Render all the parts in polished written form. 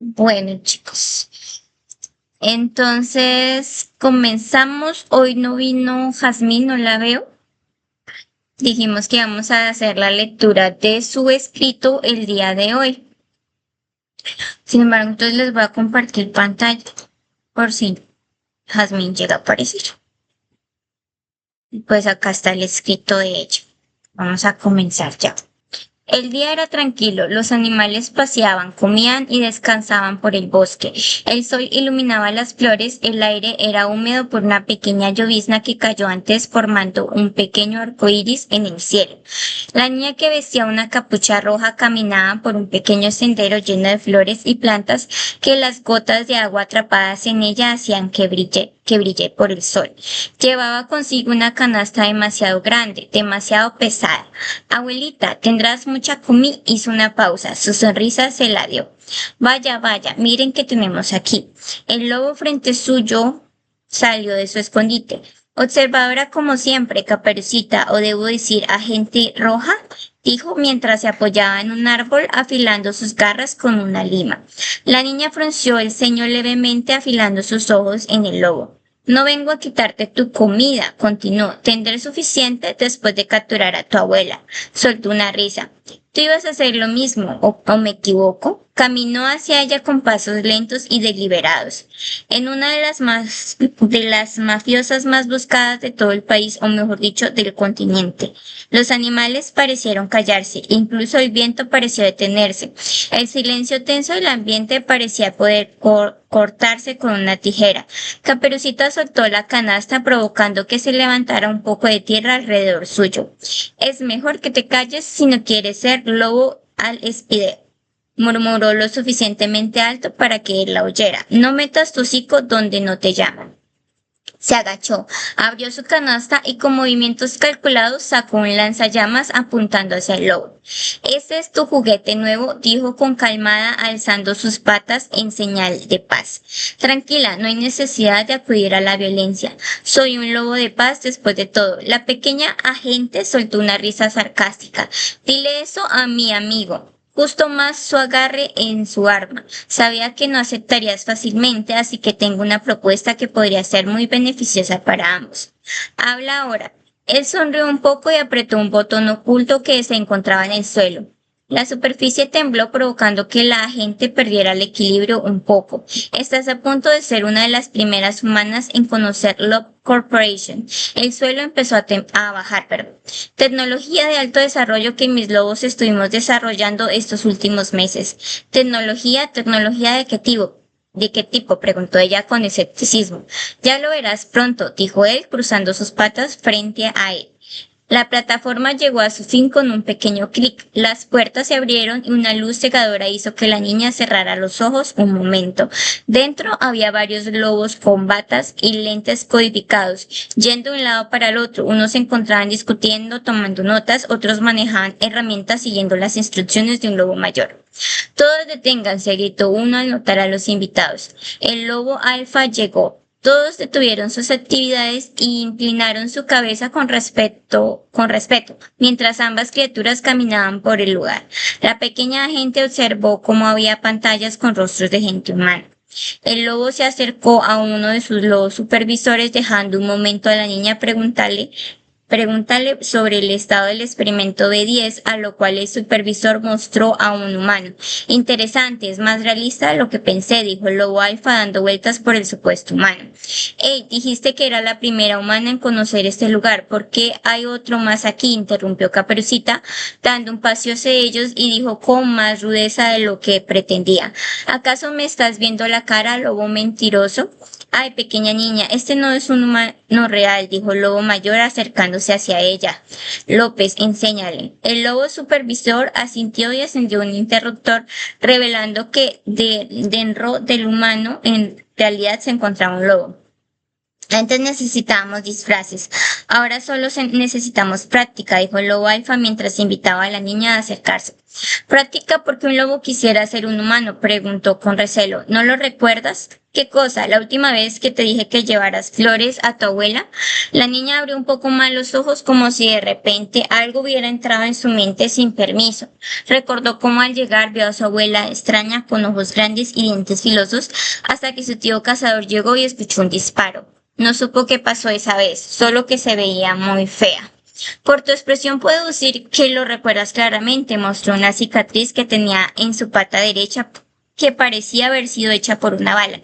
Bueno, chicos, entonces comenzamos. Hoy no vino Jazmín, no la veo. Dijimos que íbamos a hacer la lectura de su escrito el día de hoy. Sin embargo, entonces les voy a compartir pantalla por si Jazmín llega a aparecer. Pues acá está el escrito de ella. Vamos a comenzar ya. El día era tranquilo, los animales paseaban, comían y descansaban por el bosque. El sol iluminaba las flores, el aire era húmedo por una pequeña llovizna que cayó antes formando un pequeño arco iris en el cielo. La niña que vestía una capucha roja caminaba por un pequeño sendero lleno de flores y plantas que las gotas de agua atrapadas en ella hacían que brille por el sol. Llevaba consigo una canasta demasiado grande, demasiado pesada. Abuelita, tendrás mucha comida. Hizo una pausa. Su sonrisa se la dio. Vaya, vaya, miren qué tenemos aquí. El lobo frente suyo salió de su escondite. Observadora como siempre, Caperucita, o debo decir agente roja, dijo mientras se apoyaba en un árbol afilando sus garras con una lima. La niña frunció el ceño levemente afilando sus ojos en el lobo. No vengo a quitarte tu comida, continuó. Tendré suficiente después de capturar a tu abuela. Soltó una risa. ¿Tú ibas a hacer lo mismo o me equivoco? Caminó hacia ella con pasos lentos y deliberados. En una de las mafiosas más buscadas de todo el país, o mejor dicho, del continente. Los animales parecieron callarse, incluso el viento pareció detenerse. El silencio tenso del ambiente parecía poder cortarse con una tijera. Caperucita soltó la canasta provocando que se levantara un poco de tierra alrededor suyo. Es mejor que te calles si no quieres ser lobo al espideo, murmuró lo suficientemente alto para que él la oyera. No metas tu hocico donde no te llaman. Se agachó, abrió su canasta y con movimientos calculados sacó un lanzallamas apuntando hacia el lobo. Ese es tu juguete nuevo, dijo con calmada alzando sus patas en señal de paz. Tranquila, no hay necesidad de acudir a la violencia. Soy un lobo de paz después de todo. La pequeña agente soltó una risa sarcástica. Dile eso a mi amigo. Justo más su agarre en su arma. Sabía que no aceptarías fácilmente, así que tengo una propuesta que podría ser muy beneficiosa para ambos. Habla ahora. Él sonrió un poco y apretó un botón oculto que se encontraba en el suelo. La superficie tembló provocando que la agente perdiera el equilibrio un poco. Estás a punto de ser una de las primeras humanas en conocer Love Corporation. El suelo empezó a bajar, perdón. Tecnología de alto desarrollo que mis lobos estuvimos desarrollando estos últimos meses. Tecnología de qué tipo. ¿De qué tipo? Preguntó ella con escepticismo. Ya lo verás pronto, dijo él, cruzando sus patas frente a él. La plataforma llegó a su fin con un pequeño clic. Las puertas se abrieron y una luz cegadora hizo que la niña cerrara los ojos un momento. Dentro había varios lobos con batas y lentes codificados, yendo de un lado para el otro. Unos se encontraban discutiendo, tomando notas, otros manejaban herramientas siguiendo las instrucciones de un lobo mayor. Todos deténganse, gritó uno al notar a los invitados. El lobo alfa llegó. Todos detuvieron sus actividades y inclinaron su cabeza con respeto, mientras ambas criaturas caminaban por el lugar. La pequeña agente observó cómo había pantallas con rostros de gente humana. El lobo se acercó a uno de sus lobos supervisores, dejando un momento a la niña Pregúntale sobre el estado del experimento B10, a lo cual el supervisor mostró a un humano. Interesante, es más realista de lo que pensé, dijo el lobo alfa dando vueltas por el supuesto humano. Hey, dijiste que era la primera humana en conocer este lugar. ¿Por qué hay otro más aquí? Interrumpió Caperucita, dando un paso hacia ellos y dijo con más rudeza de lo que pretendía. ¿Acaso me estás viendo la cara, lobo mentiroso? Ay, pequeña niña, este no es un humano real, dijo el lobo mayor acercándose hacia ella. López, enséñale. El lobo supervisor asintió y encendió un interruptor, revelando que dentro del humano en realidad se encontraba un lobo. Antes necesitábamos disfraces, ahora solo necesitamos práctica, dijo el lobo alfa mientras invitaba a la niña a acercarse. Práctica porque un lobo quisiera ser un humano, preguntó con recelo. ¿No lo recuerdas? ¿Qué cosa? La última vez que te dije que llevaras flores a tu abuela. La niña abrió un poco más los ojos como si de repente algo hubiera entrado en su mente sin permiso. Recordó cómo al llegar vio a su abuela extraña con ojos grandes y dientes filosos hasta que su tío cazador llegó y escuchó un disparo. No supo qué pasó esa vez, solo que se veía muy fea. Por tu expresión puedo decir que lo recuerdas claramente. Mostró una cicatriz que tenía en su pata derecha que parecía haber sido hecha por una bala.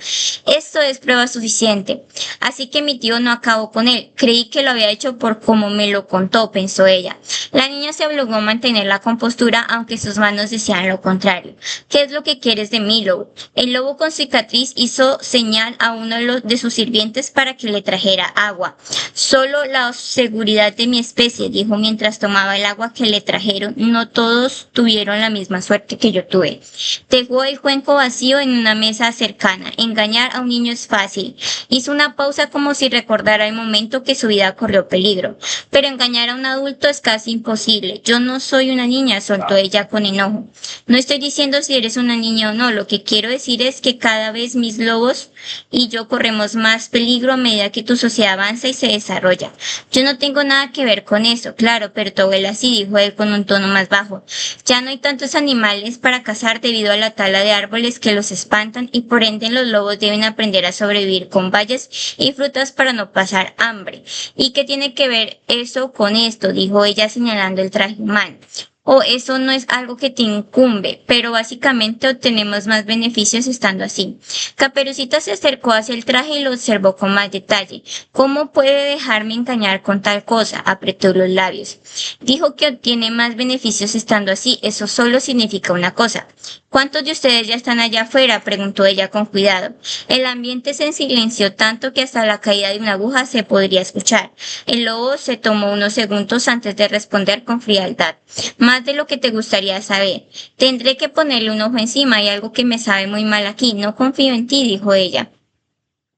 Esto es prueba suficiente. Así que mi tío no acabó con él. Creí que lo había hecho por como me lo contó, pensó ella. La niña se obligó a mantener la compostura, aunque sus manos decían lo contrario. ¿Qué es lo que quieres de mí, lobo? El lobo con cicatriz hizo señal a uno de sus sirvientes para que le trajera agua. Solo la seguridad de mi especie, dijo mientras tomaba el agua que le trajeron. No todos tuvieron la misma suerte que yo tuve. Dejó el cuenco vacío en una mesa cercana. Engañar a un niño es fácil. Hizo una pausa como si recordara el momento que su vida corrió peligro. Pero engañar a un adulto es casi imposible. Yo no soy una niña, soltó ella con enojo. No estoy diciendo si eres una niña o no. Lo que quiero decir es que cada vez mis lobos y yo corremos más peligro a medida que tu sociedad avanza y se desarrolla. Yo no tengo nada que ver con eso, claro, pero tu abuela sí, dijo él con un tono más bajo. Ya no hay tantos animales para cazar debido a la tala de árboles que los espantan y por ende los lobos deben aprender a sobrevivir con bayas y frutas para no pasar hambre. ¿Y qué tiene que ver eso con esto? Dijo ella señalando el traje humano. Eso no es algo que te incumbe, pero básicamente obtenemos más beneficios estando así. Caperucita se acercó hacia el traje y lo observó con más detalle. ¿Cómo puede dejarme engañar con tal cosa? Apretó los labios. Dijo que obtiene más beneficios estando así. Eso solo significa una cosa. ¿Cuántos de ustedes ya están allá afuera? Preguntó ella con cuidado. El ambiente se silenció tanto que hasta la caída de una aguja se podría escuchar. El lobo se tomó unos segundos antes de responder con frialdad. Más de lo que te gustaría saber. Tendré que ponerle un ojo encima. Hay algo que me sabe muy mal aquí. No confío en ti, dijo ella.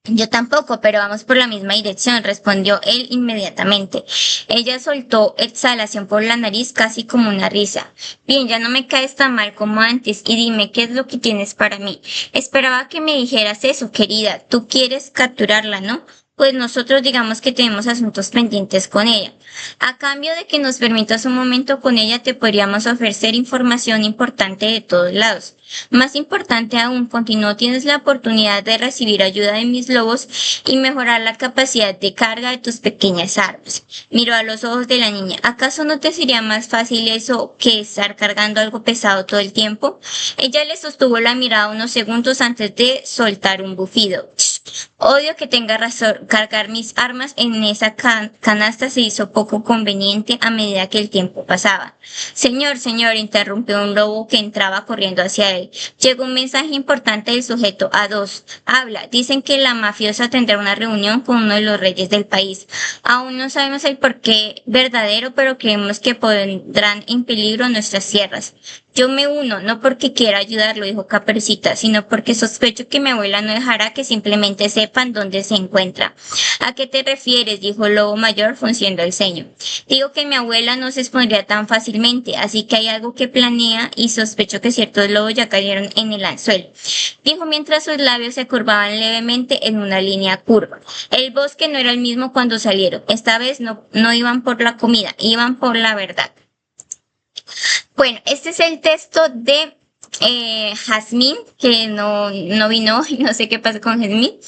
Yo tampoco, pero vamos por la misma dirección, respondió él inmediatamente. Ella soltó exhalación por la nariz casi como una risa. Bien, ya no me caes tan mal como antes y dime qué es lo que tienes para mí. Esperaba que me dijeras eso, querida. Tú quieres capturarla, ¿no? Pues nosotros digamos que tenemos asuntos pendientes con ella. A cambio de que nos permitas un momento con ella, te podríamos ofrecer información importante de todos lados. Más importante aún, continuó, tienes la oportunidad de recibir ayuda de mis lobos y mejorar la capacidad de carga de tus pequeñas armas. Miró a los ojos de la niña. ¿Acaso no te sería más fácil eso que estar cargando algo pesado todo el tiempo? Ella le sostuvo la mirada unos segundos antes de soltar un bufido. Odio que tenga razón. Cargar mis armas en esa canasta se hizo poco conveniente a medida que el tiempo pasaba. Señor, interrumpió un lobo que entraba corriendo hacia él. Llegó un mensaje importante del sujeto A2. Habla. Dicen que la mafiosa tendrá una reunión con uno de los reyes del país. Aún no sabemos el porqué verdadero, pero creemos que pondrán en peligro nuestras tierras. Yo me uno, no porque quiera ayudarlo, dijo Caperucita, sino porque sospecho que mi abuela no dejará que simplemente sepan dónde se encuentra. ¿A qué te refieres? Dijo el lobo mayor frunciendo el ceño. Digo que mi abuela no se expondría tan fácilmente, así que hay algo que planea y sospecho que ciertos lobos ya cayeron en el anzuelo. Dijo mientras sus labios se curvaban levemente en una línea curva. El bosque no era el mismo cuando salieron. Esta vez no iban por la comida, iban por la verdad. Bueno, este es el texto de Jazmín, que no vino hoy, no sé qué pasa con Jazmín.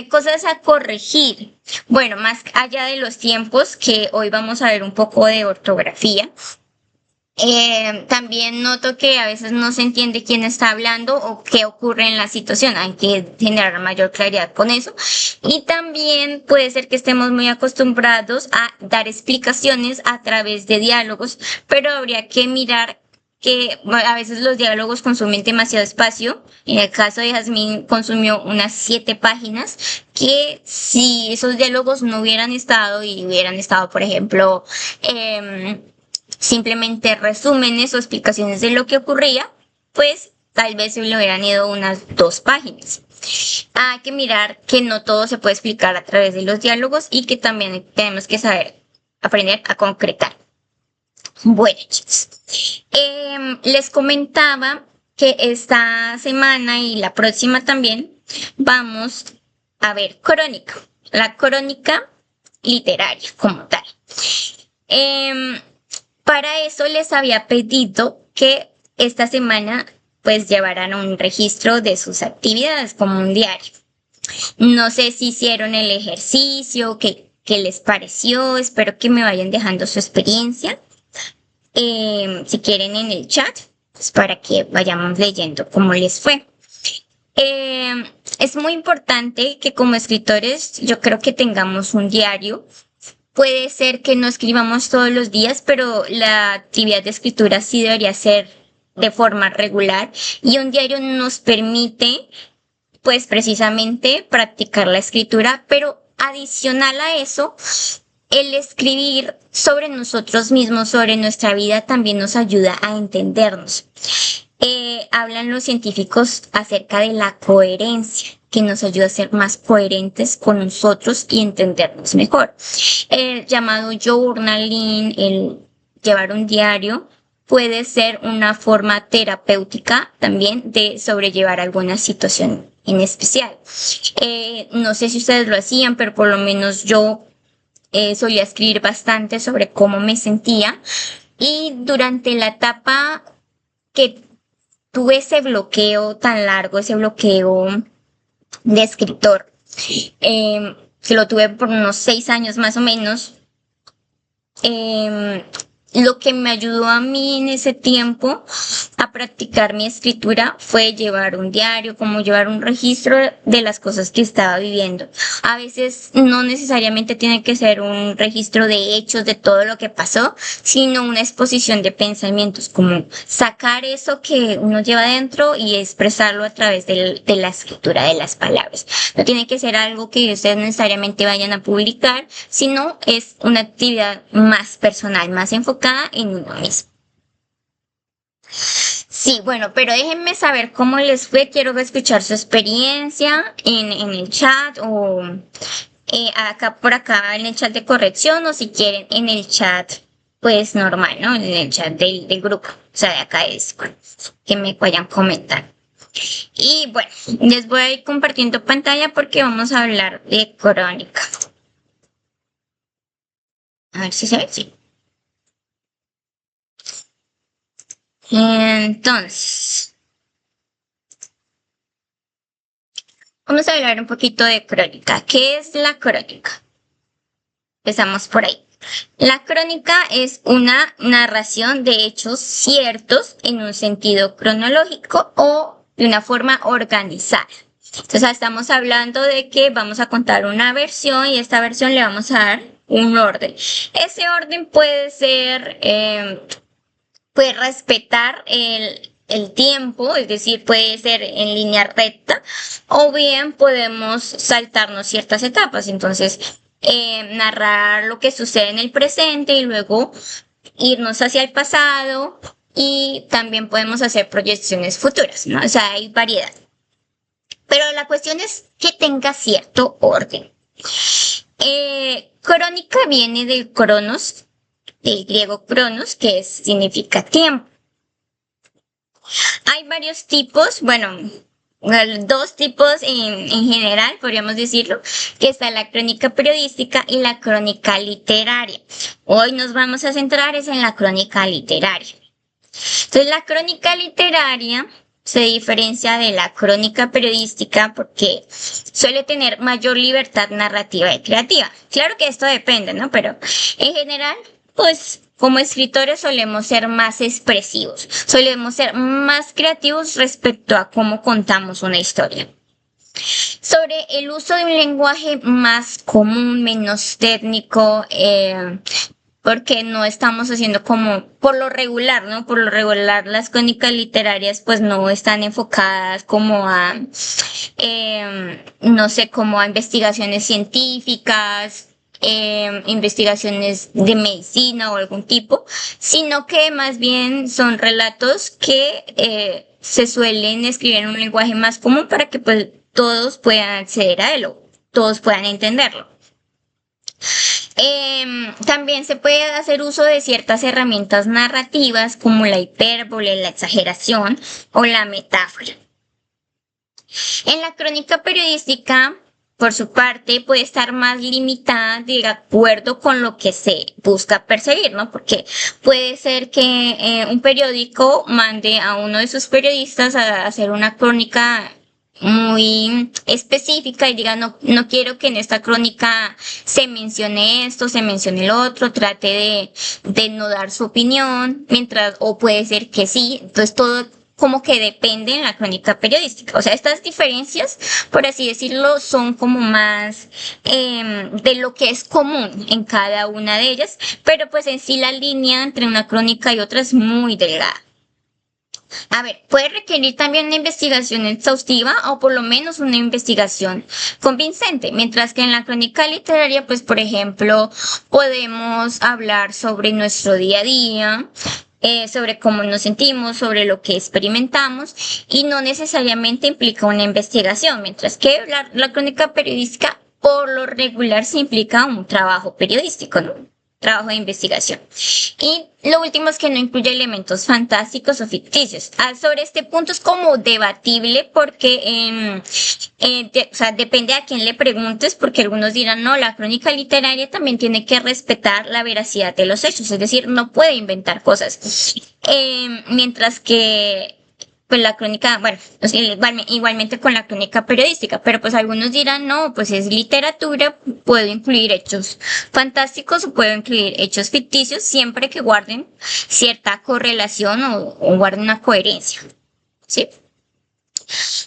Cosas a corregir. Bueno, más allá de los tiempos, que hoy vamos a ver un poco de ortografía. También noto que a veces no se entiende quién está hablando o qué ocurre en la situación. Hay que generar mayor claridad con eso. Y también puede ser que estemos muy acostumbrados a dar explicaciones a través de diálogos, pero habría que mirar que a veces los diálogos consumen demasiado espacio. En el caso de Jazmín consumió unas 7 páginas, que si esos diálogos no hubieran estado y hubieran estado, por ejemplo, simplemente resúmenes o explicaciones de lo que ocurría, pues tal vez se le hubieran ido unas 2 páginas. Hay que mirar que no todo se puede explicar a través de los diálogos y que también tenemos que saber aprender a concretar. Bueno, chicos, les comentaba que esta semana y la próxima también vamos a ver crónica, la crónica literaria como tal. Em, para eso les había pedido que esta semana pues llevaran un registro de sus actividades como un diario. No sé si hicieron el ejercicio, qué les pareció, espero que me vayan dejando su experiencia. Si quieren en el chat, pues para que vayamos leyendo cómo les fue. Es muy importante que como escritores yo creo que tengamos un diario. Puede ser que no escribamos todos los días, pero la actividad de escritura sí debería ser de forma regular y un diario nos permite pues precisamente practicar la escritura, pero adicional a eso, el escribir sobre nosotros mismos, sobre nuestra vida, también nos ayuda a entendernos. Hablan los científicos acerca de la coherencia, que nos ayuda a ser más coherentes con nosotros y entendernos mejor. El llamado journaling, el llevar un diario, puede ser una forma terapéutica también de sobrellevar alguna situación en especial. No sé si ustedes lo hacían, pero por lo menos yo solía escribir bastante sobre cómo me sentía y durante la etapa que tuve ese bloqueo tan largo, ese bloqueo de escritor, que lo tuve por unos 6 años más o menos, lo que me ayudó a mí en ese tiempo a practicar mi escritura fue llevar un diario, como llevar un registro de las cosas que estaba viviendo. A veces no necesariamente tiene que ser un registro de hechos, de todo lo que pasó, sino una exposición de pensamientos, como sacar eso que uno lleva dentro y expresarlo a través de la escritura de las palabras. No tiene que ser algo que ustedes necesariamente vayan a publicar, sino es una actividad más personal, más enfocada en uno mismo. Sí, bueno, pero déjenme saber cómo les fue. Quiero escuchar su experiencia en el chat o acá por acá en el chat de corrección o si quieren en el chat pues normal, ¿no? En el chat del grupo, o sea, de acá de Discord, que me vayan comentar. Y bueno, les voy a ir compartiendo pantalla porque vamos a hablar de crónica. A ver si se ve, sí. Entonces, vamos a hablar un poquito de crónica. ¿Qué es la crónica? Empezamos por ahí. La crónica es una narración de hechos ciertos en un sentido cronológico o de una forma organizada. Entonces estamos hablando de que vamos a contar una versión y esta versión le vamos a dar un orden. Ese orden puede ser, puede respetar el tiempo, es decir, puede ser en línea recta, o bien podemos saltarnos ciertas etapas. Entonces, narrar lo que sucede en el presente y luego irnos hacia el pasado y también podemos hacer proyecciones futuras, ¿no? O sea, hay variedad. Pero la cuestión es que tenga cierto orden. Crónica viene del cronos, del griego cronos, que significa tiempo. Hay varios tipos, bueno, dos tipos en general, podríamos decirlo, que está la crónica periodística y la crónica literaria. Hoy nos vamos a centrar en la crónica literaria. Entonces, la crónica literaria se diferencia de la crónica periodística porque suele tener mayor libertad narrativa y creativa. Claro que esto depende, ¿no? Pero en general, pues como escritores solemos ser más expresivos, solemos ser más creativos respecto a cómo contamos una historia. Sobre el uso de un lenguaje más común, menos técnico, porque no estamos haciendo como por lo regular, ¿no? Por lo regular las crónicas literarias pues no están enfocadas como a, no sé, como a investigaciones científicas, investigaciones de medicina o algún tipo, sino que más bien son relatos que se suelen escribir en un lenguaje más común para que pues todos puedan acceder a él o todos puedan entenderlo. También se puede hacer uso de ciertas herramientas narrativas como la hipérbole, la exageración o la metáfora. En la crónica periodística, por su parte, puede estar más limitada de acuerdo con lo que se busca perseguir, ¿no? Porque puede ser que un periódico mande a uno de sus periodistas a hacer una crónica muy específica y diga, no quiero que en esta crónica se mencione esto, se mencione el otro, trate de no dar su opinión, o puede ser que sí. Entonces todo como que depende en la crónica periodística. O sea, estas diferencias, por así decirlo, son como más de lo que es común en cada una de ellas, pero pues en sí la línea entre una crónica y otra es muy delgada. A ver, puede requerir también una investigación exhaustiva o por lo menos una investigación convincente, mientras que en la crónica literaria, pues por ejemplo, podemos hablar sobre nuestro día a día, sobre cómo nos sentimos, sobre lo que experimentamos y no necesariamente implica una investigación, mientras que la crónica periodística por lo regular se implica un trabajo periodístico, ¿no? Trabajo de investigación. Y lo último es que no incluye elementos fantásticos o ficticios. Sobre este punto es como debatible porque, o sea, depende a quién le preguntes, porque algunos dirán, no, la crónica literaria también tiene que respetar la veracidad de los hechos, es decir, no puede inventar cosas. Mientras que pues la crónica, bueno, igualmente con la crónica periodística, pero pues algunos dirán, no, pues es literatura, puedo incluir hechos fantásticos o puedo incluir hechos ficticios siempre que guarden cierta correlación o guarden una coherencia, ¿sí?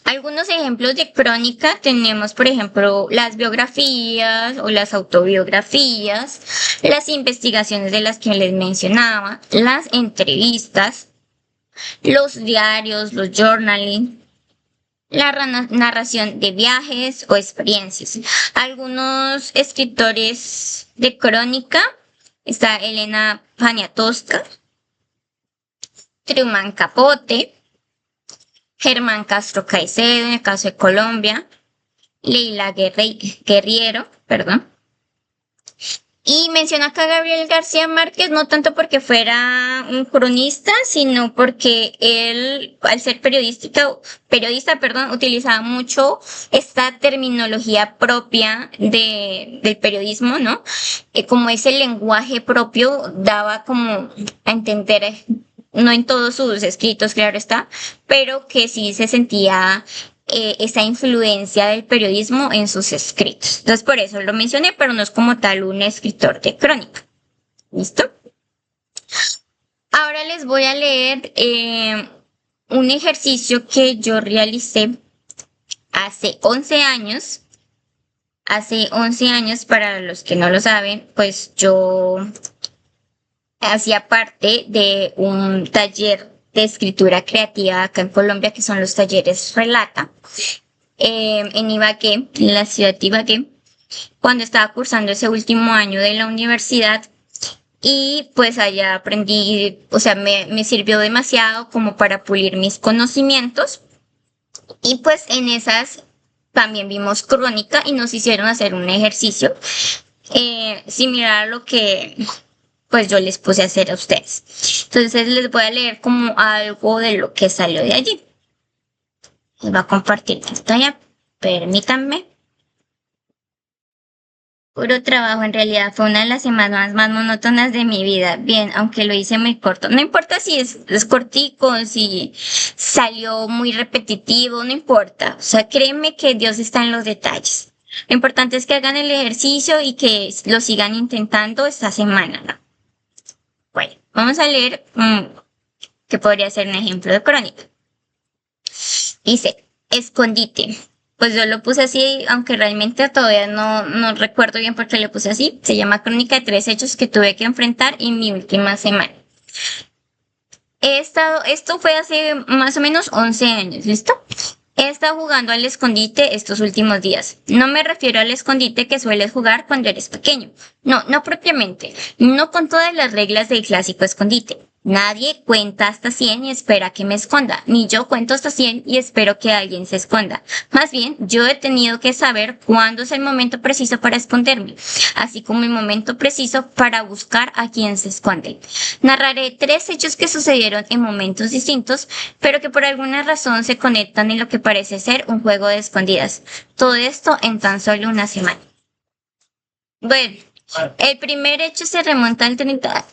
Algunos ejemplos de crónica tenemos, por ejemplo, las biografías o las autobiografías, las investigaciones de las que les mencionaba, las entrevistas, los diarios, los journaling, la narración de viajes o experiencias. Algunos escritores de crónica, está Elena Poniatowska, Truman Capote, Germán Castro Caicedo, en el caso de Colombia, Leila Guerriero, perdón. Y menciona acá a Gabriel García Márquez, no tanto porque fuera un cronista, sino porque él, al ser periodista, utilizaba mucho esta terminología propia del periodismo, ¿no? Como ese lenguaje propio daba como a entender, no en todos sus escritos, claro está, pero que sí se sentía esa influencia del periodismo en sus escritos. Entonces por eso lo mencioné, pero no es como tal un escritor de crónica. ¿Listo? Ahora les voy a leer un ejercicio que yo realicé hace 11 años. Hace 11 años, para los que no lo saben, pues yo hacía parte de un taller de escritura creativa acá en Colombia, que son los talleres Relata, en Ibagué, en la ciudad de Ibagué, cuando estaba cursando ese último año de la universidad. Y pues allá aprendí, o sea, me sirvió demasiado como para pulir mis conocimientos. Y pues en esas también vimos crónica y nos hicieron hacer un ejercicio similar a lo que pues yo les puse a hacer a ustedes. Entonces les voy a leer como algo de lo que salió de allí. Les voy a compartir pantalla, permítanme. Puro trabajo, en realidad fue una de las semanas más monótonas de mi vida. Bien, aunque lo hice muy corto. No importa si es cortico, si salió muy repetitivo, no importa. O sea, créeme que Dios está en los detalles. Lo importante es que hagan el ejercicio y que lo sigan intentando esta semana, ¿no? Bueno, vamos a leer que podría ser un ejemplo de crónica. Dice, escondite. Pues yo lo puse así, aunque realmente todavía no recuerdo bien por qué lo puse así. Se llama Crónica de 3 hechos que tuve que enfrentar en mi última semana. Esto fue hace más o menos 11 años, ¿listo? He estado jugando al escondite estos últimos días. No me refiero al escondite que sueles jugar cuando eres pequeño. No propiamente. No con todas las reglas del clásico escondite. Nadie cuenta hasta 100 y espera que me esconda, ni yo cuento hasta 100 y espero que alguien se esconda. Más bien, yo he tenido que saber cuándo es el momento preciso para esconderme, así como el momento preciso para buscar a quien se esconde. Narraré 3 hechos que sucedieron en momentos distintos, pero que por alguna razón se conectan en lo que parece ser un juego de escondidas. Todo esto en tan solo una semana. Bueno, el primer hecho se remonta al 30.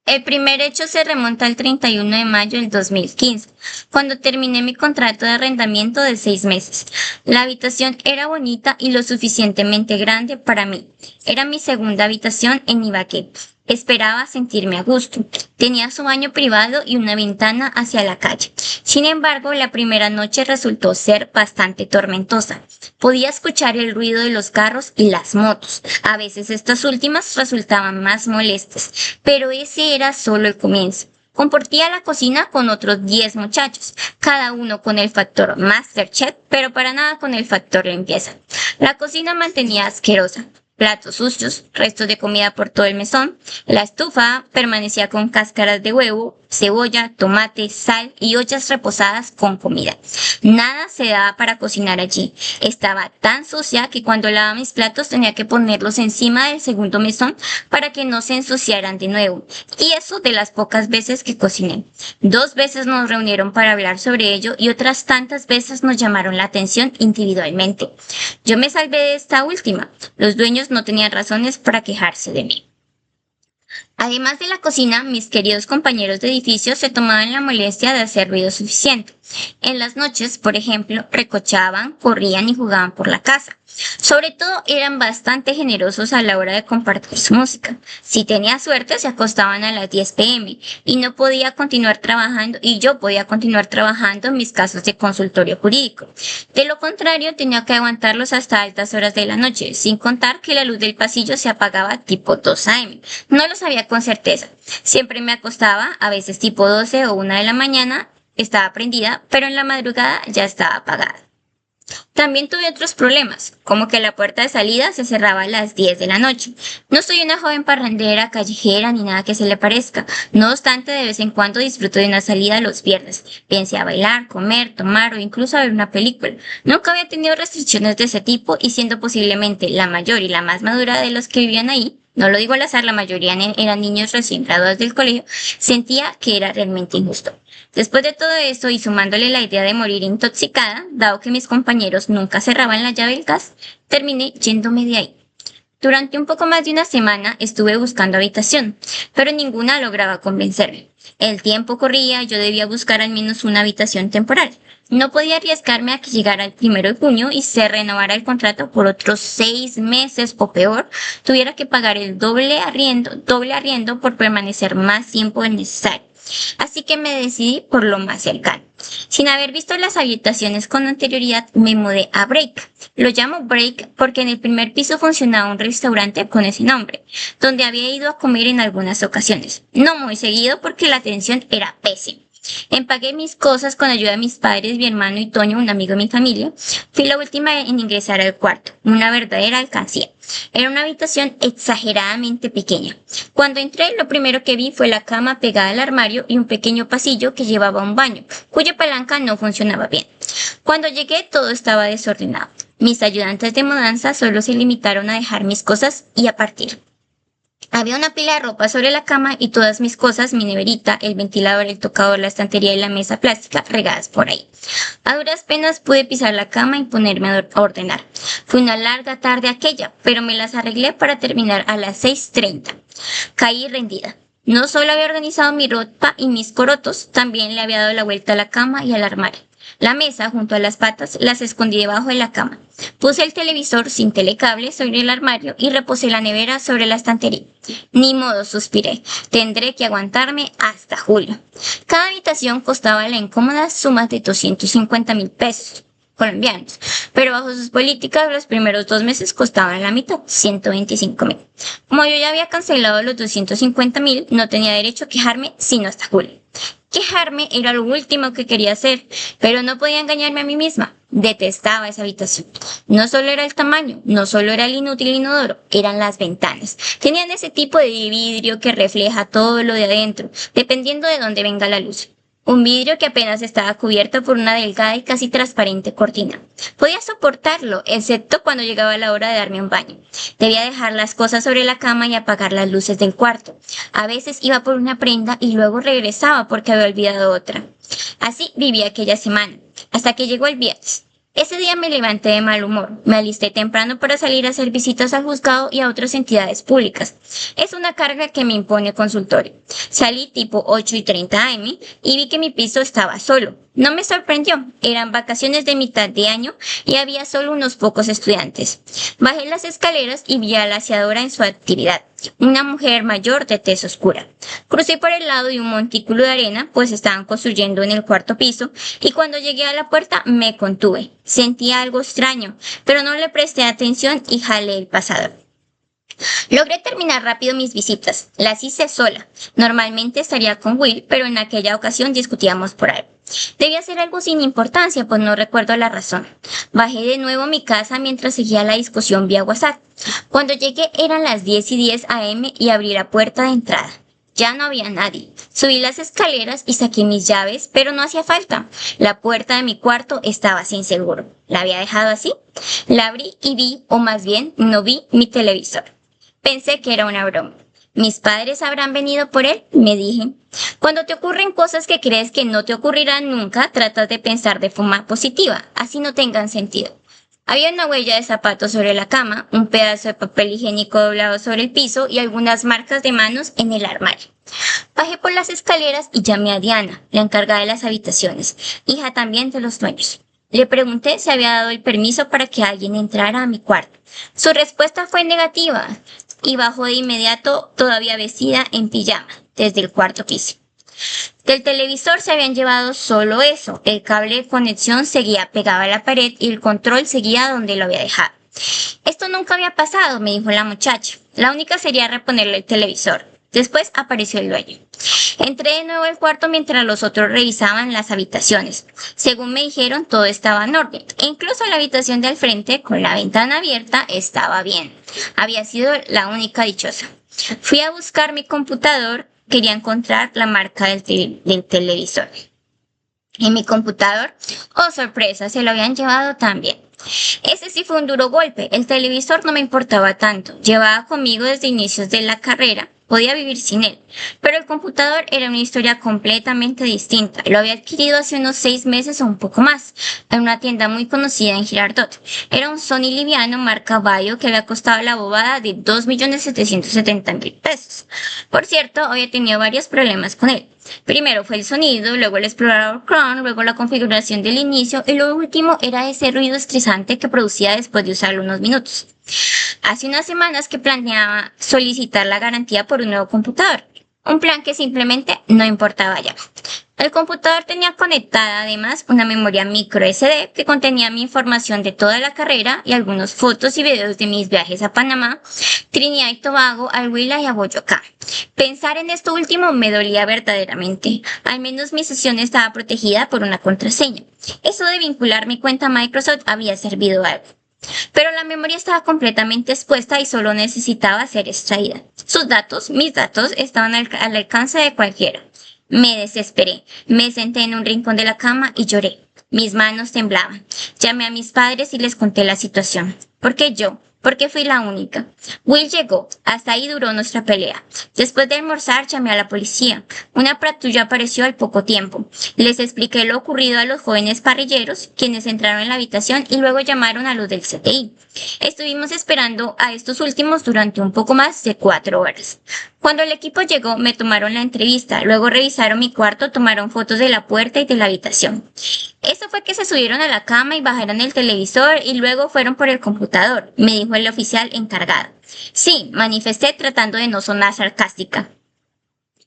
El primer hecho se remonta al 31 de mayo del 2015, cuando terminé mi contrato de arrendamiento de 6 meses. La habitación era bonita y lo suficientemente grande para mí. Era mi segunda habitación en Ibagué. Esperaba sentirme a gusto. Tenía su baño privado y una ventana hacia la calle. Sin embargo, la primera noche resultó ser bastante tormentosa. Podía escuchar el ruido de los carros y las motos. A veces estas últimas resultaban más molestas, pero ese era solo el comienzo. Compartía la cocina con otros 10 muchachos, cada uno con el factor MasterChef, pero para nada con el factor limpieza. La cocina mantenía asquerosa. Platos sucios, restos de comida por todo el mesón. La estufa permanecía con cáscaras de huevo, cebolla, tomate, sal y ollas reposadas con comida. Nada se daba para cocinar allí. Estaba tan sucia que cuando lavaba mis platos tenía que ponerlos encima del segundo mesón para que no se ensuciaran de nuevo. Y eso de las pocas veces que cociné. 2 veces nos reunieron para hablar sobre ello y otras tantas veces nos llamaron la atención individualmente. Yo me salvé de esta última. Los dueños no tenían razones para quejarse de mí. Además de la cocina, mis queridos compañeros de edificio se tomaban la molestia de hacer ruido suficiente. En las noches, por ejemplo, recochaban, corrían y jugaban por la casa. Sobre todo, eran bastante generosos a la hora de compartir su música. Si tenía suerte, se acostaban a las 10 p.m. y yo podía continuar trabajando en mis casos de consultorio jurídico. De lo contrario, tenía que aguantarlos hasta altas horas de la noche, sin contar que la luz del pasillo se apagaba tipo 2 a.m. No lo sabía con certeza. Siempre me acostaba, a veces tipo 12 o 1 de la mañana, estaba prendida, pero en la madrugada ya estaba apagada. También tuve otros problemas, como que la puerta de salida se cerraba a las 10 de la noche. No soy una joven parrandera, callejera, ni nada que se le parezca. No obstante, de vez en cuando disfruto de una salida los viernes, bien sea bailar, comer, tomar o incluso ver una película. Nunca había tenido restricciones de ese tipo y siendo posiblemente la mayor y la más madura de los que vivían ahí, no lo digo al azar, la mayoría eran niños recién graduados del colegio, sentía que era realmente injusto. Después de todo esto y sumándole la idea de morir intoxicada, dado que mis compañeros nunca cerraban la llave del gas, terminé yéndome de ahí. Durante un poco más de una semana estuve buscando habitación, pero ninguna lograba convencerme. El tiempo corría y yo debía buscar al menos una habitación temporal. No podía arriesgarme a que llegara el 1 de junio y se renovara el contrato por otros 6 meses o peor, tuviera que pagar el doble arriendo por permanecer más tiempo del necesario. Así que me decidí por lo más cercano. Sin haber visto las habitaciones con anterioridad, me mudé a Break. Lo llamo Break porque en el primer piso funcionaba un restaurante con ese nombre, donde había ido a comer en algunas ocasiones. No muy seguido porque la atención era pésima. Empaqué mis cosas con ayuda de mis padres, mi hermano y Toño, un amigo de mi familia. Fui la última en ingresar al cuarto, una verdadera alcancía. Era una habitación exageradamente pequeña. Cuando entré, lo primero que vi fue la cama pegada al armario y un pequeño pasillo que llevaba a un baño, cuya palanca no funcionaba bien. Cuando llegué, todo estaba desordenado. Mis ayudantes de mudanza solo se limitaron a dejar mis cosas y a partir. Había una pila de ropa sobre la cama y todas mis cosas, mi neverita, el ventilador, el tocador, la estantería y la mesa plástica regadas por ahí. A duras penas pude pisar la cama y ponerme a ordenar. Fue una larga tarde aquella, pero me las arreglé para terminar a las 6:30. Caí rendida. No solo había organizado mi ropa y mis corotos, también le había dado la vuelta a la cama y al armario. La mesa, junto a las patas, las escondí debajo de la cama. Puse el televisor sin telecable sobre el armario y reposé la nevera sobre la estantería. Ni modo, suspiré. Tendré que aguantarme hasta julio. Cada habitación costaba la incómoda suma de 250,000 pesos colombianos, pero bajo sus políticas los primeros 2 meses costaban la mitad, 125,000. Como yo ya había cancelado los 250,000, no tenía derecho a quejarme sino hasta julio. Quejarme era lo último que quería hacer, pero no podía engañarme a mí misma. Detestaba esa habitación. No solo era el tamaño, no solo era el inútil inodoro, eran las ventanas. Tenían ese tipo de vidrio que refleja todo lo de adentro, dependiendo de dónde venga la luz. Un vidrio que apenas estaba cubierto por una delgada y casi transparente cortina. Podía soportarlo, excepto cuando llegaba la hora de darme un baño. Debía dejar las cosas sobre la cama y apagar las luces del cuarto. A veces iba por una prenda y luego regresaba porque había olvidado otra. Así viví aquella semana, hasta que llegó el viernes. Ese día me levanté de mal humor. Me alisté temprano para salir a hacer visitas al juzgado y a otras entidades públicas. Es una carga que me impone el consultorio. Salí tipo 8:30 am y vi que mi piso estaba solo. No me sorprendió. Eran vacaciones de mitad de año y había solo unos pocos estudiantes. Bajé las escaleras y vi a la aseadora en su actividad. Una mujer mayor de tez oscura. Crucé por el lado de un montículo de arena, pues estaban construyendo en el cuarto piso, y cuando llegué a la puerta me contuve. Sentí algo extraño, pero no le presté atención y jalé el pasador. Logré terminar rápido mis visitas. Las hice sola. Normalmente estaría con Will, pero en aquella ocasión discutíamos por algo. Debía ser algo sin importancia, pues no recuerdo la razón. Bajé de nuevo a mi casa mientras seguía la discusión vía WhatsApp. Cuando llegué eran las 10:10 am y abrí la puerta de entrada. Ya no había nadie. Subí las escaleras y saqué mis llaves, pero no hacía falta. La puerta de mi cuarto estaba sin seguro. ¿La había dejado así? La abrí y vi, o más bien, no vi, mi televisor. Pensé que era una broma. ¿Mis padres habrán venido por él?, me dije. Cuando te ocurren cosas que crees que no te ocurrirán nunca, tratas de pensar de forma positiva, así no tengan sentido. Había una huella de zapatos sobre la cama, un pedazo de papel higiénico doblado sobre el piso y algunas marcas de manos en el armario. Bajé por las escaleras y llamé a Diana, la encargada de las habitaciones, hija también de los dueños. Le pregunté si había dado el permiso para que alguien entrara a mi cuarto. Su respuesta fue negativa y bajó de inmediato, todavía vestida en pijama, desde el cuarto piso. Del televisor se habían llevado solo eso. El cable de conexión seguía pegado a la pared y el control seguía donde lo había dejado. Esto nunca había pasado, me dijo la muchacha. La única sería reponerle el televisor. Después apareció el dueño. Entré de nuevo al cuarto mientras los otros revisaban las habitaciones. Según me dijeron, todo estaba en orden. Incluso la habitación del frente, con la ventana abierta, estaba bien. Había sido la única dichosa. Fui a buscar mi computador. Quería encontrar la marca del televisor. En mi computador, oh sorpresa, se lo habían llevado también. Ese sí fue un duro golpe. El televisor no me importaba tanto. Llevaba conmigo desde inicios de la carrera. Podía vivir sin él. Pero el computador era una historia completamente distinta. Lo había adquirido hace unos 6 meses o un poco más, en una tienda muy conocida en Girardot. Era un Sony liviano marca Vaio que había costado la bobada de 2.770.000 pesos. Por cierto, había tenido varios problemas con él. Primero fue el sonido, luego el explorador Chrome, luego la configuración del inicio y lo último era ese ruido estresante que producía después de usarlo unos minutos. Hace unas semanas que planeaba solicitar la garantía por un nuevo computador, un plan que simplemente no importaba ya. El computador tenía conectada además una memoria micro SD que contenía mi información de toda la carrera y algunas fotos y videos de mis viajes a Panamá, Trinidad y Tobago, al Huila y a Boyacá. Pensar en esto último me dolía verdaderamente. Al menos mi sesión estaba protegida por una contraseña. Eso de vincular mi cuenta a Microsoft había servido algo. Pero la memoria estaba completamente expuesta y solo necesitaba ser extraída. Sus datos, mis datos, estaban al alcance de cualquiera. Me desesperé. Me senté en un rincón de la cama y lloré. Mis manos temblaban. Llamé a mis padres y les conté la situación. ¿Por qué yo? Porque fui la única. Will llegó. Hasta ahí duró nuestra pelea. Después de almorzar llamé a la policía. Una patrulla apareció al poco tiempo. Les expliqué lo ocurrido a los jóvenes parrilleros, quienes entraron en la habitación y luego llamaron a los del CTI. Estuvimos esperando a estos últimos durante un poco más de 4 horas. Cuando el equipo llegó, me tomaron la entrevista, luego revisaron mi cuarto, tomaron fotos de la puerta y de la habitación. Eso fue que se subieron a la cama y bajaron el televisor y luego fueron por el computador, me dijo el oficial encargado. Sí, manifesté tratando de no sonar sarcástica.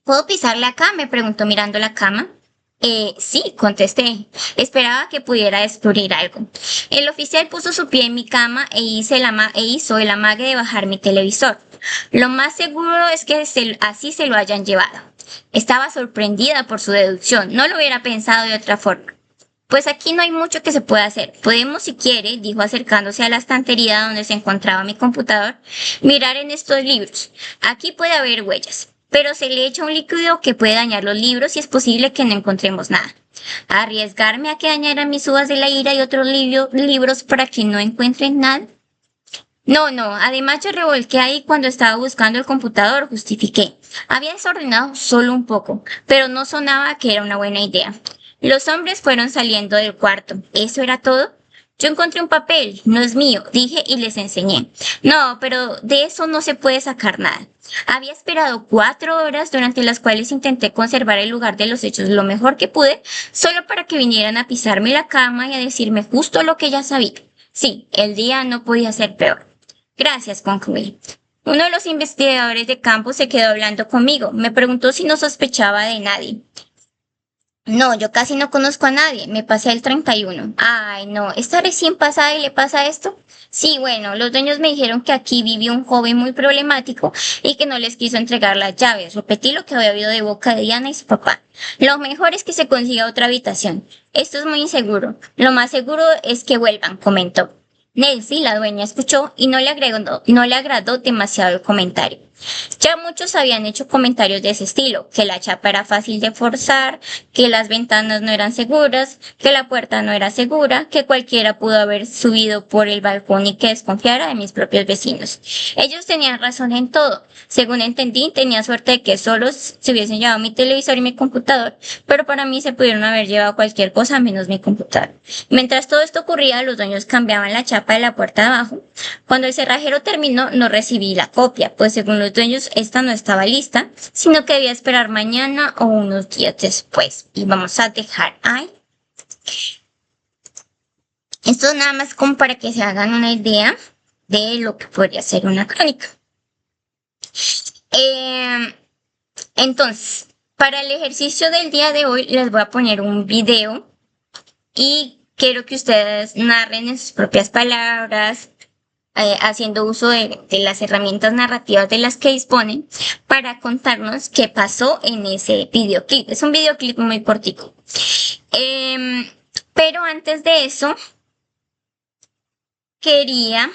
¿Puedo pisarle acá?, me preguntó mirando la cama. Sí, contesté. Esperaba que pudiera descubrir algo. El oficial puso su pie en mi cama e hizo el amague de bajar mi televisor. Lo más seguro es que así se lo hayan llevado. Estaba sorprendida por su deducción. No lo hubiera pensado de otra forma. Pues aquí no hay mucho que se pueda hacer. Podemos, si quiere, dijo acercándose a la estantería donde se encontraba mi computador, mirar en estos libros. Aquí puede haber huellas, pero se le echa un líquido que puede dañar los libros y es posible que no encontremos nada. ¿Arriesgarme a que dañaran mis uvas de la ira y otros libros para que no encuentren nada? No, no, además yo revolqué ahí cuando estaba buscando el computador, justifiqué. Había desordenado solo un poco, pero no sonaba que era una buena idea. Los hombres fueron saliendo del cuarto. ¿Eso era todo? Yo encontré un papel, no es mío, dije y les enseñé. No, pero de eso no se puede sacar nada. Había esperado 4 horas durante las cuales intenté conservar el lugar de los hechos lo mejor que pude, solo para que vinieran a pisarme la cama y a decirme justo lo que ya sabía. Sí, el día no podía ser peor. Gracias, concluí. Uno de los investigadores de campo se quedó hablando conmigo. Me preguntó si no sospechaba de nadie. No, yo casi no conozco a nadie. Me pasé el 31. Ay, no, ¿está recién pasada y le pasa esto? Sí, bueno, los dueños me dijeron que aquí vivió un joven muy problemático y que no les quiso entregar las llaves. Repetí lo que había oído de boca de Diana y su papá. Lo mejor es que se consiga otra habitación. Esto es muy inseguro. Lo más seguro es que vuelvan, comentó. Nancy, la dueña, escuchó y no le agradó demasiado el comentario. Ya muchos habían hecho comentarios de ese estilo, que la chapa era fácil de forzar, que las ventanas no eran seguras, que la puerta no era segura, que cualquiera pudo haber subido por el balcón y que desconfiara de mis propios vecinos. Ellos tenían razón en todo. Según entendí, tenía suerte de que solos se hubiesen llevado mi televisor y mi computador, pero para mí se pudieron haber llevado cualquier cosa menos mi computador. Mientras todo esto ocurría, los dueños cambiaban la chapa de la puerta de abajo. Cuando el cerrajero terminó, no recibí la copia, pues según los dueños esta no estaba lista, sino que debía esperar mañana o unos días después. Y vamos a dejar ahí. Esto nada más como para que se hagan una idea de lo que podría ser una crónica. Entonces, para el ejercicio del día de hoy les voy a poner un video y quiero que ustedes narren en sus propias palabras, haciendo uso de las herramientas narrativas de las que disponen para contarnos qué pasó en ese videoclip. Es un videoclip muy cortico. Pero antes de eso, quería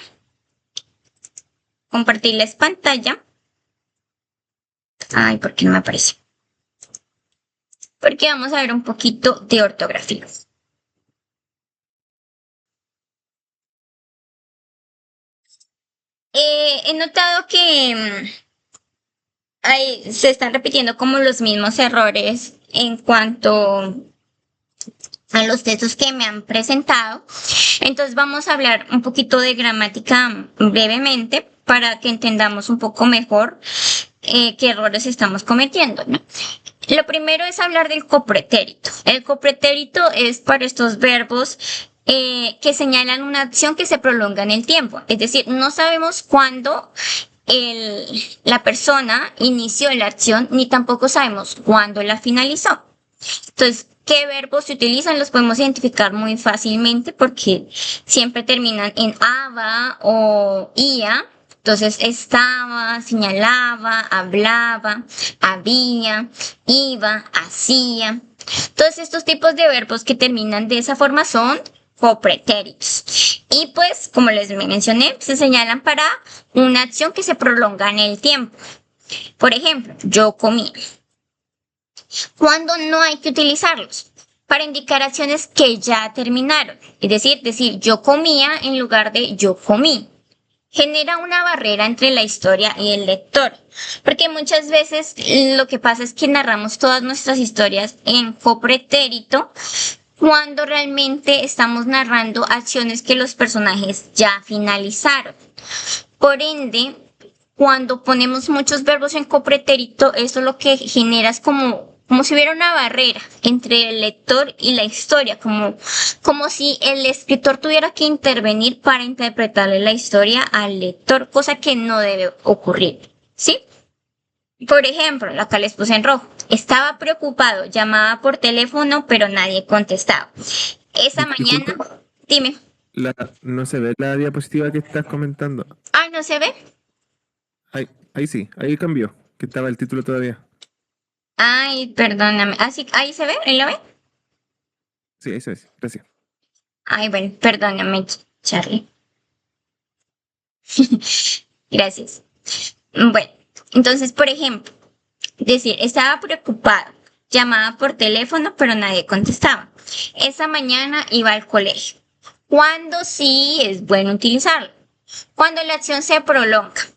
compartirles pantalla. Ay, ¿por qué no me aparece? Porque vamos a ver un poquito de ortografía. He notado que se están repitiendo como los mismos errores en cuanto a los textos que me han presentado. Entonces vamos a hablar un poquito de gramática brevemente para que entendamos un poco mejor qué errores estamos cometiendo, ¿no? Lo primero es hablar del copretérito. El copretérito es para estos verbos que señalan una acción que se prolonga en el tiempo. Es decir, no sabemos cuándo la persona inició la acción ni tampoco sabemos cuándo la finalizó. Entonces, ¿qué verbos se utilizan? Los podemos identificar muy fácilmente porque siempre terminan en aba o ia. Entonces, estaba, señalaba, hablaba, había, iba, hacía. Todos estos tipos de verbos que terminan de esa forma son copretéritos. Y pues, como les mencioné, se señalan para una acción que se prolonga en el tiempo. Por ejemplo, yo comí. ¿Cuándo no hay que utilizarlos? Para indicar acciones que ya terminaron. Es decir, yo comía en lugar de yo comí. Genera una barrera entre la historia y el lector, porque muchas veces lo que pasa es que narramos todas nuestras historias en copretérito cuando realmente estamos narrando acciones que los personajes ya finalizaron. Por ende, cuando ponemos muchos verbos en copretérito, eso lo que genera es como si hubiera una barrera entre el lector y la historia, como si el escritor tuviera que intervenir para interpretarle la historia al lector, cosa que no debe ocurrir, ¿sí? Por ejemplo, acá les puse en rojo. Estaba preocupado, llamaba por teléfono, pero nadie contestaba. Esa mañana, dime. No se ve la diapositiva que estás comentando. Ay, ¿no se ve? Ahí sí, ahí cambió, que estaba el título todavía. Ay, perdóname. Así, ahí se ve, ¿ahí lo ve? Sí, eso es. Gracias. Ay, bueno, perdóname, Charlie. Gracias. Bueno, entonces, por ejemplo, decir, estaba preocupado, llamaba por teléfono, pero nadie contestaba. Esa mañana iba al colegio. ¿Cuándo sí es bueno utilizarlo? Cuando la acción se prolonga.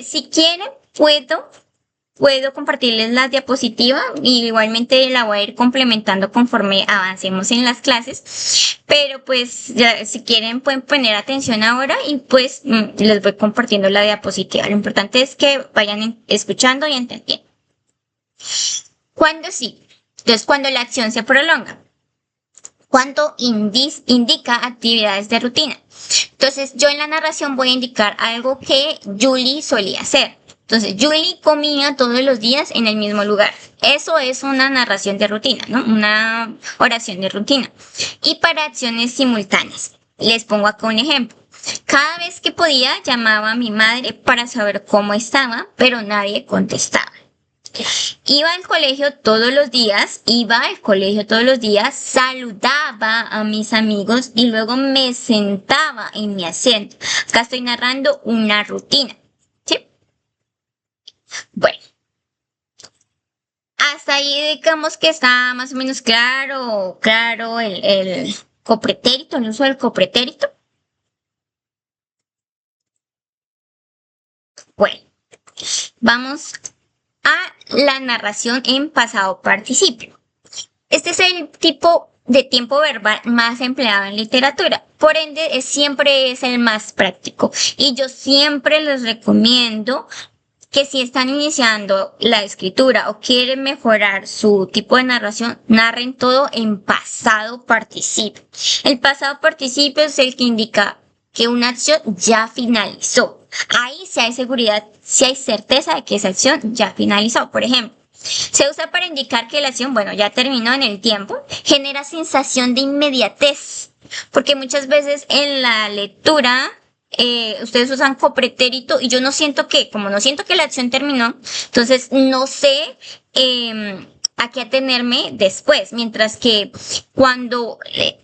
Si quieren, puedo compartirles la diapositiva y igualmente la voy a ir complementando conforme avancemos en las clases. Pero pues ya, si quieren pueden poner atención ahora y pues les voy compartiendo la diapositiva. Lo importante es que vayan escuchando y entendiendo. ¿Cuándo sí? Entonces cuando la acción se prolonga. Cuando indica actividades de rutina. Entonces yo en la narración voy a indicar algo que Julie solía hacer. Entonces, Julie comía todos los días en el mismo lugar. Eso es una narración de rutina, ¿no? Una oración de rutina. Y para acciones simultáneas. Les pongo acá un ejemplo. Cada vez que podía, llamaba a mi madre para saber cómo estaba, pero nadie contestaba. Iba al colegio todos los días, saludaba a mis amigos y luego me sentaba en mi asiento. Acá estoy narrando una rutina. Bueno, hasta ahí digamos que está más o menos claro el copretérito, el uso del copretérito. Bueno, vamos a la narración en pasado participio. Este es el tipo de tiempo verbal más empleado en literatura, por ende siempre es el más práctico y yo siempre les recomiendo que si están iniciando la escritura o quieren mejorar su tipo de narración, narren todo en pasado participio. El pasado participio es el que indica que una acción ya finalizó. Ahí sí hay seguridad, sí hay certeza de que esa acción ya finalizó. Por ejemplo, se usa para indicar que la acción, bueno, ya terminó en el tiempo, genera sensación de inmediatez, porque muchas veces en la lectura ustedes usan copretérito y yo no siento que, como no siento que la acción terminó, entonces no sé a qué atenerme después, mientras que cuando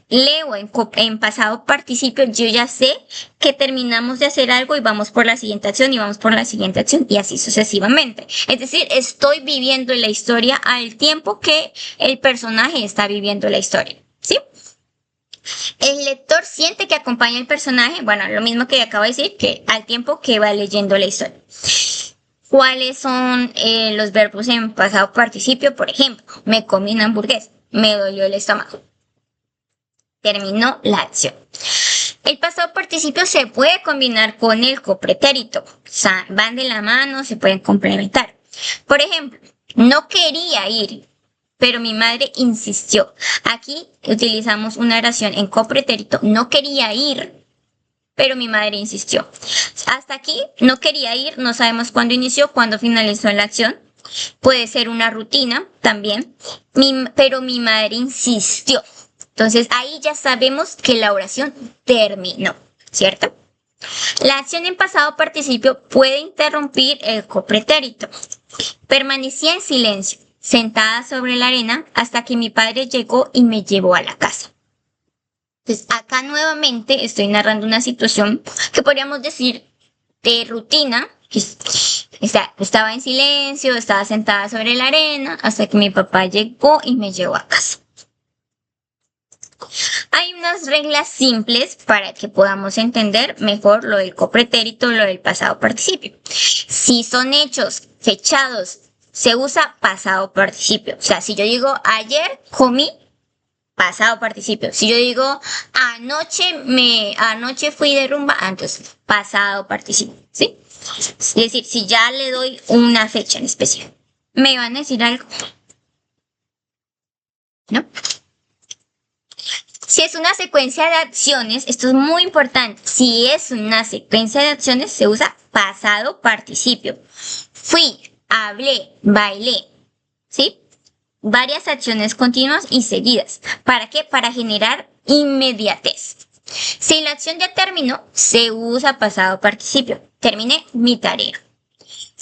leo en pasado participio, yo ya sé que terminamos de hacer algo y vamos por la siguiente acción y vamos por la siguiente acción y así sucesivamente. Es decir, estoy viviendo la historia al tiempo que el personaje está viviendo la historia, ¿sí? El lector siente que acompaña al personaje, bueno, lo mismo que acabo de decir, que al tiempo que va leyendo la historia. ¿Cuáles son los verbos en pasado participio? Por ejemplo, me comí una hamburguesa, me dolió el estómago. Terminó la acción. El pasado participio se puede combinar con el copretérito. O sea, van de la mano, se pueden complementar. Por ejemplo, no quería ir, pero mi madre insistió. Aquí utilizamos una oración en copretérito. No quería ir, pero mi madre insistió. Hasta aquí no quería ir, no sabemos cuándo inició, cuándo finalizó la acción. Puede ser una rutina también, pero mi madre insistió. Entonces ahí ya sabemos que la oración terminó, ¿cierto? La acción en pasado participio puede interrumpir el copretérito. Permanecía en silencio, sentada sobre la arena, hasta que mi padre llegó y me llevó a la casa. Entonces, acá nuevamente estoy narrando una situación que podríamos decir de rutina. Estaba en silencio, estaba sentada sobre la arena, hasta que mi papá llegó y me llevó a casa. Hay unas reglas simples para que podamos entender mejor lo del copretérito, lo del pasado participio. Si son hechos fechados, se usa pasado participio. O sea, si yo digo ayer comí, pasado participio. Si yo digo anoche fui de rumba, entonces pasado participio, ¿sí? Es decir, si ya le doy una fecha en especial. ¿Me van a decir algo? ¿No? Si es una secuencia de acciones, esto es muy importante. Si es una secuencia de acciones, se usa pasado participio. Fui, hablé, bailé, ¿sí? Varias acciones continuas y seguidas. ¿Para qué? Para generar inmediatez. Si la acción ya terminó, se usa pasado participio. Terminé mi tarea.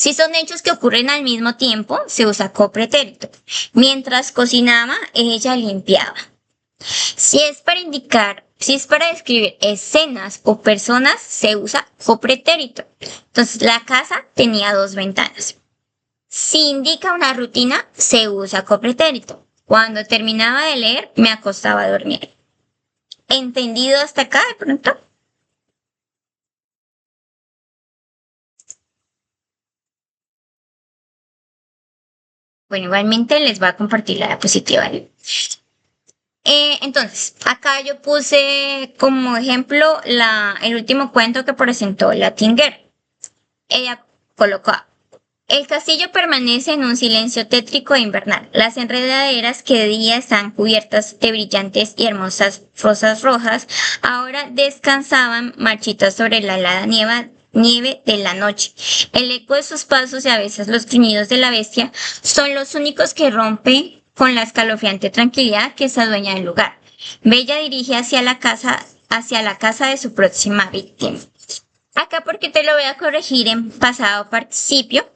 Si son hechos que ocurren al mismo tiempo, se usa copretérito. Mientras cocinaba, ella limpiaba. Si es para describir escenas o personas, se usa copretérito. Entonces, la casa tenía 2 ventanas. Si indica una rutina, se usa copretérito. Cuando terminaba de leer, me acostaba a dormir. ¿Entendido hasta acá de pronto? Bueno, igualmente les voy a compartir la diapositiva. Entonces, acá yo puse como ejemplo el último cuento que presentó la Tinger. Ella colocó: el castillo permanece en un silencio tétrico e invernal. Las enredaderas que de día están cubiertas de brillantes y hermosas rosas rojas, ahora descansaban marchitas sobre la helada nieve de la noche. El eco de sus pasos y a veces los gruñidos de la bestia son los únicos que rompen con la escalofriante tranquilidad que se adueña del lugar. Bella dirige hacia la casa de su próxima víctima. Acá porque te lo voy a corregir en pasado participio,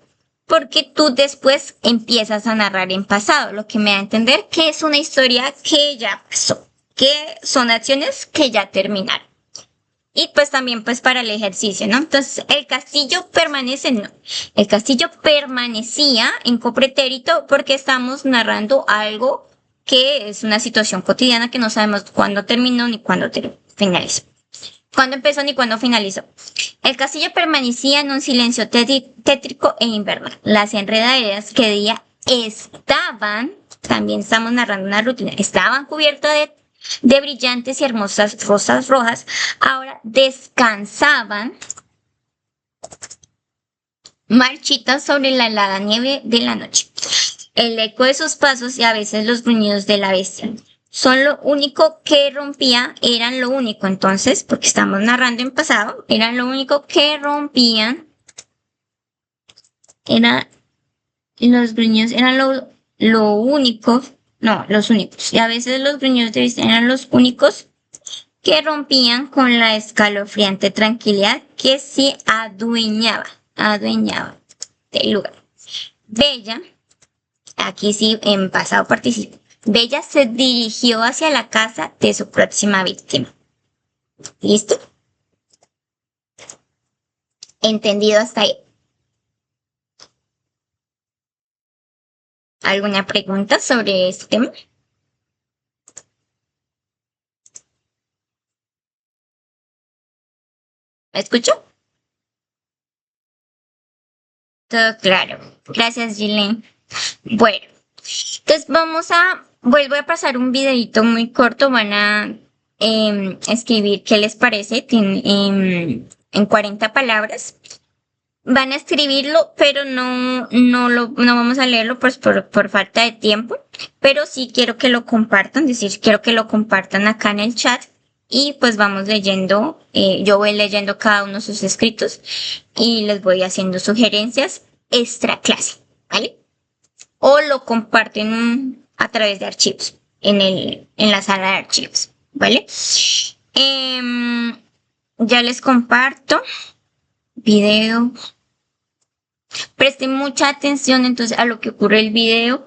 porque tú después empiezas a narrar en pasado, lo que me da a entender que es una historia que ya pasó, que son acciones que ya terminaron. Y pues también pues para el ejercicio, ¿no? Entonces, el castillo permanece, no. El castillo permanecía en copretérito porque estamos narrando algo que es una situación cotidiana que no sabemos cuándo terminó ni cuándo finalizó. Cuándo empezó ni cuándo finalizó. El castillo permanecía en un silencio tétrico e invernal. Las enredaderas que de día estaban, también estamos narrando una rutina, estaban cubiertas de brillantes y hermosas rosas rojas, ahora descansaban marchitas sobre la helada nieve de la noche. El eco de sus pasos y a veces los gruñidos de la bestia son lo único que rompía, eran lo único entonces, porque estamos narrando en pasado, eran lo único que rompían, los gruñidos eran lo único, no, los únicos, y a veces los gruñidos de bestia eran los únicos que rompían con la escalofriante tranquilidad que se adueñaba del lugar. Bella, aquí sí en pasado participo, Bella se dirigió hacia la casa de su próxima víctima. ¿Listo? ¿Entendido hasta ahí? ¿Alguna pregunta sobre este tema? ¿Me escucho? Todo claro. Gracias, Gillian. Bueno, entonces vuelvo a pasar un videito muy corto, van a escribir qué les parece en 40 palabras. Van a escribirlo, pero no vamos a leerlo pues por falta de tiempo, pero sí quiero que lo compartan, es decir, quiero que lo compartan acá en el chat y pues vamos leyendo, yo voy leyendo cada uno de sus escritos y les voy haciendo sugerencias extra clase, ¿vale? O lo comparten a través de archivos, en la sala de archivos, ¿vale? Ya les comparto video. Presten mucha atención entonces a lo que ocurre el video.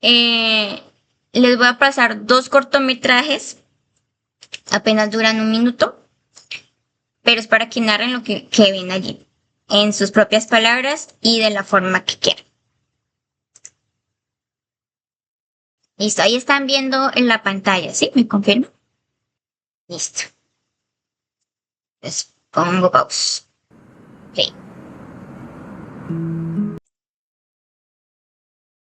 Les voy a pasar 2 cortometrajes, apenas duran 1 minuto, pero es para que narren lo que ven allí, en sus propias palabras y de la forma que quieran. Listo, ahí están viendo en la pantalla, ¿sí? ¿Me confirman? Listo. Les pongo pause. Ok.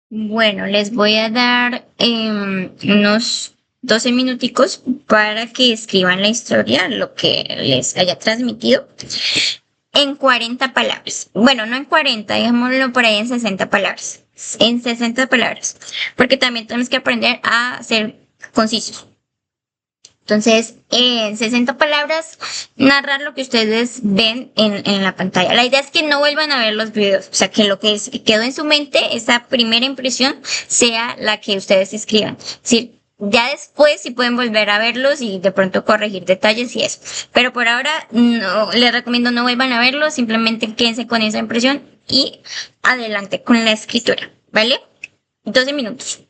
Bueno, les voy a dar unos 12 minuticos para que escriban la historia, lo que les haya transmitido, en 40 palabras. Bueno, no en 40, digámoslo por ahí en 60 palabras. En 60 palabras, porque también tenemos que aprender a ser concisos. Entonces, en 60 palabras, narrar lo que ustedes ven en la pantalla. La idea es que no vuelvan a ver los videos, o sea, que lo que quedó en su mente, esa primera impresión, sea la que ustedes escriban. Es decir, ya después sí pueden volver a verlos y de pronto corregir detalles y eso. Pero por ahora, no, les recomiendo no vuelvan a verlos, simplemente quédense con esa impresión y adelante con la escritura, ¿vale? 12 minutos.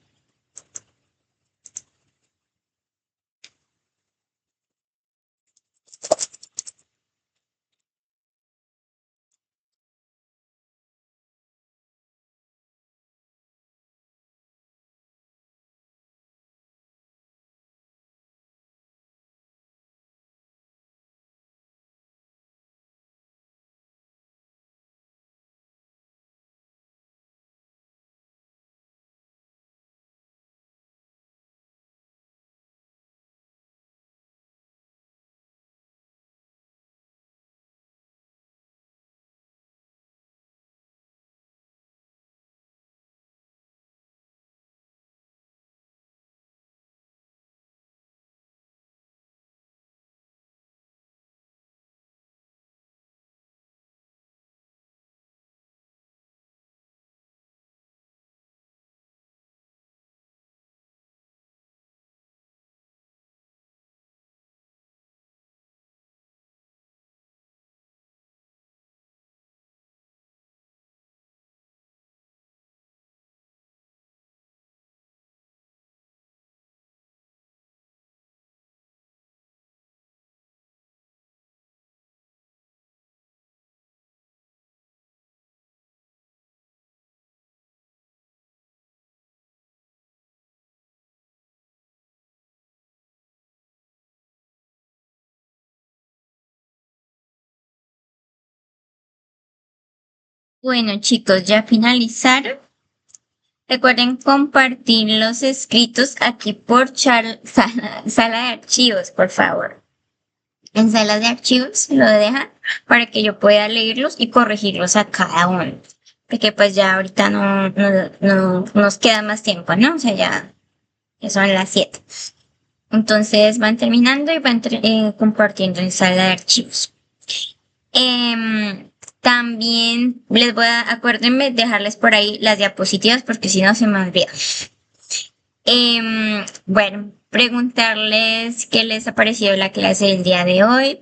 Bueno, chicos, ya finalizaron. Recuerden compartir los escritos aquí por sala de archivos, por favor. En sala de archivos lo dejan para que yo pueda leerlos y corregirlos a cada uno. Porque pues ya ahorita no nos queda más tiempo, ¿no? O sea, ya son las 7. Entonces van terminando y van compartiendo en sala de archivos. También les voy a, acuérdenme, dejarles por ahí las diapositivas porque si no se me olvida. Bueno, preguntarles qué les ha parecido la clase del día de hoy.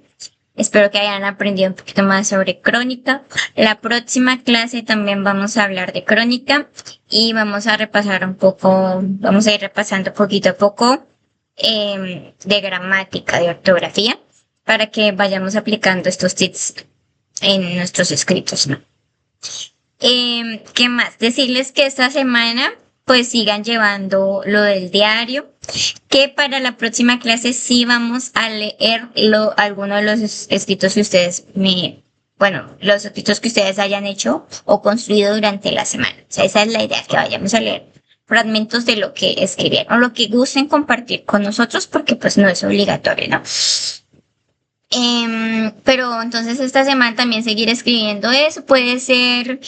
Espero que hayan aprendido un poquito más sobre crónica. La próxima clase también vamos a hablar de crónica y vamos a repasar un poco, vamos a ir repasando poquito a poco de gramática, de ortografía, para que vayamos aplicando estos tips en nuestros escritos, ¿no? ¿Qué más? Decirles que esta semana pues sigan llevando lo del diario, que para la próxima clase sí vamos a leer algunos de los escritos que ustedes los escritos que ustedes hayan hecho o construido durante la semana. O sea, esa es la idea, que vayamos a leer fragmentos de lo que escribieron o lo que gusten compartir con nosotros, porque pues no es obligatorio, ¿no? Pero entonces esta semana también seguir escribiendo eso. Puede ser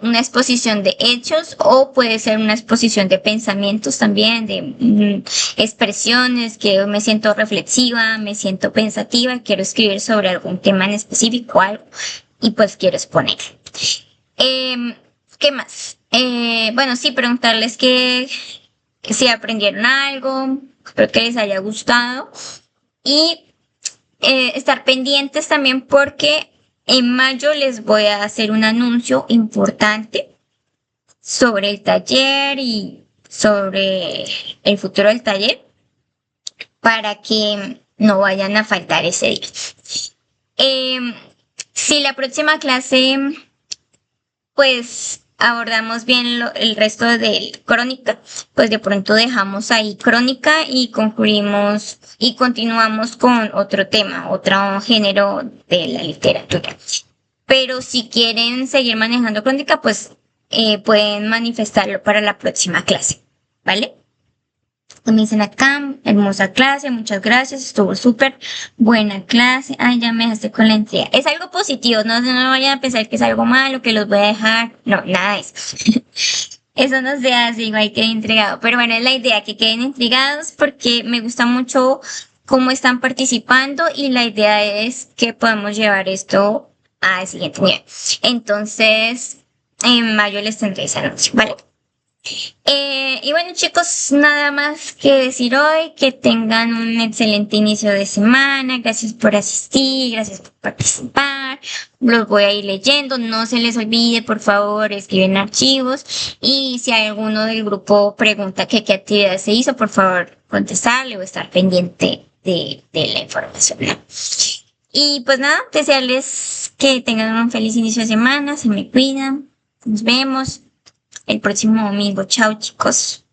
una exposición de hechos o puede ser una exposición de pensamientos también, de expresiones, que me siento reflexiva, me siento pensativa, quiero escribir sobre algún tema en específico, algo, y pues quiero exponer. ¿Qué más? Bueno, sí, preguntarles que si aprendieron algo, espero que les haya gustado y estar pendientes también porque en mayo les voy a hacer un anuncio importante sobre el taller y sobre el futuro del taller para que no vayan a faltar ese día. Si la próxima clase pues abordamos bien el resto de crónica, pues de pronto dejamos ahí crónica y concluimos y continuamos con otro tema, otro género de la literatura. Pero si quieren seguir manejando crónica, pues pueden manifestarlo para la próxima clase, ¿vale? Me dicen acá, hermosa clase, muchas gracias, estuvo súper buena clase. Ay, ya me dejaste con la entrega. Es algo positivo, no vayan a pensar que es algo malo, que los voy a dejar. No, nada de eso. Eso no se hace, igual queden entregado. Pero bueno, es la idea, que queden intrigados porque me gusta mucho cómo están participando y la idea es que podamos llevar esto al siguiente nivel. Entonces, en mayo les tendré ese anuncio, ¿vale? Y bueno, chicos, nada más que decir hoy, que tengan un excelente inicio de semana. Gracias por asistir, gracias por participar. enviar, los voy a ir leyendo, no se les olvide, por favor, escriben archivos y si hay alguno del grupo pregunta que qué actividad se hizo, por favor, contestarle o estar pendiente de la información, ¿no? Y pues nada, desearles que tengan un feliz inicio de semana, se me cuidan, nos vemos el próximo domingo, chao chicos.